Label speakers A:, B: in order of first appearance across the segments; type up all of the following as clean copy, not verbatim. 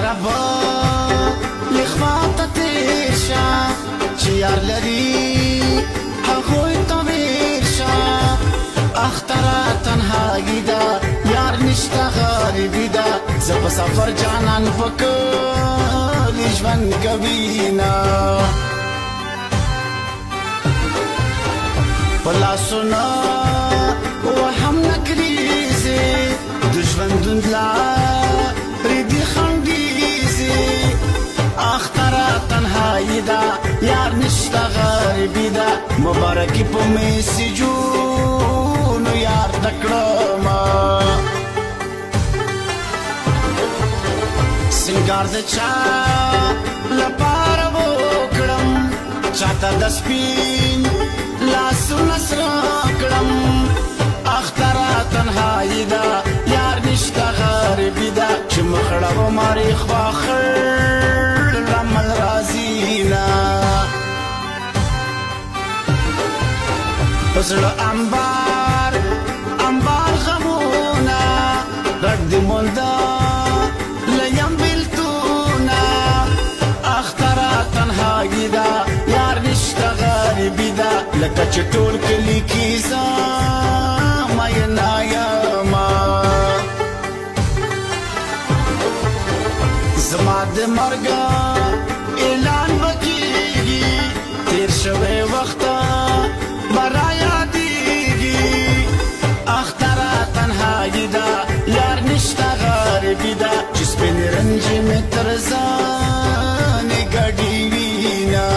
A: ربا لخواته تیر شه چې یار لري هغوی ته ویر شه اختره تنهایی ده یار نشته غریبي ده زه په سفر جانان په کلي ژوند کوي نه په لاسونه وهم نکریزې د ژوندون لارې دي خنډیزې اختره تنهایی ده یار نشته غریبي ده مبارکي په میسجونو یار ته کړمه سنگار د چا لپاره وکړم چاته د سپین لاسونه سره کړم اختره تنهایی ده یار نشته غریبي ده چې مخړه وماري خواخر رمل راځي نه په زړه انبار انبار غمونه غږ دې مونده لیم بیلتونه اختره تنهایی ده یار نشته غریبي ده لکه چې ټول کلي کې زه مینا یمه زما د مرګه اعلان به کېږي تیر شوی وخت به رایادېږي اختره تنهایی ده یار نشته غریبي ده چې سپینې رنجې مې تر ځانې ګډې وینه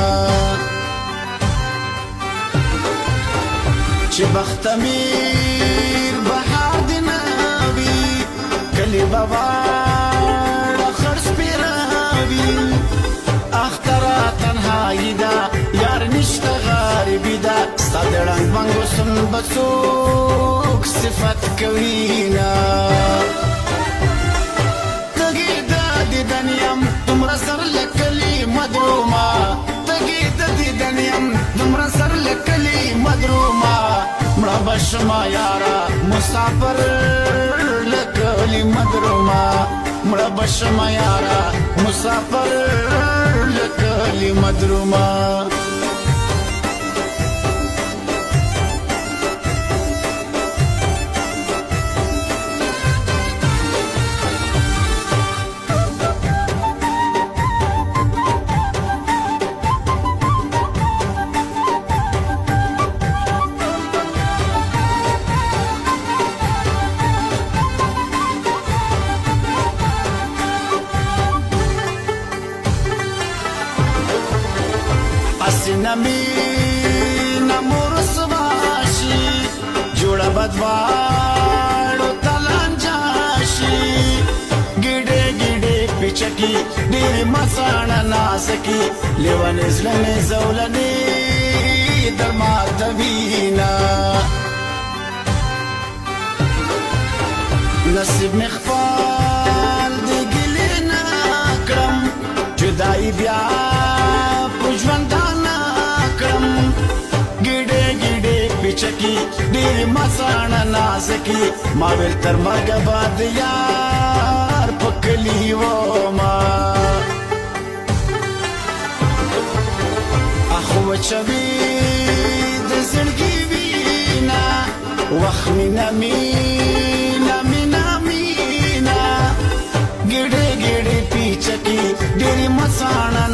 A: چې بخت امیر بهار دې نه وي کلي به واړه خړ سپېروي اختره تنهایی ده یار نشته غریبي ده ستا د ړنګ بنګو سن به څوک صفت کوي نه تږې د دیدن یم دومره سر له کلي مدرومه تږې د دیدن یم دومره سر له کلي مدرومه مړه به شمه یاره مسافر له کلي مدرومه مړه به شمه یاره مسافر له کلي مدرومه سینه می نمور سباشي جوړه بدواړو تلانجا شي ګډه ګډه پچکی ډېر مسانه نازکی لیوانې زلمې زولنې درمات وینا نصیب مخفال دی ګلې نه کړم جدای بیا پښوندانه کړم ګډه ګډه پچکی ډېر مسانه نازکی ما ویل تر مرګه بعد یار پکلی وما اخو چوي د زړګي وینا وخت مینا مینا مینا مینا ګډه ګډه پچکی ډېر مسانه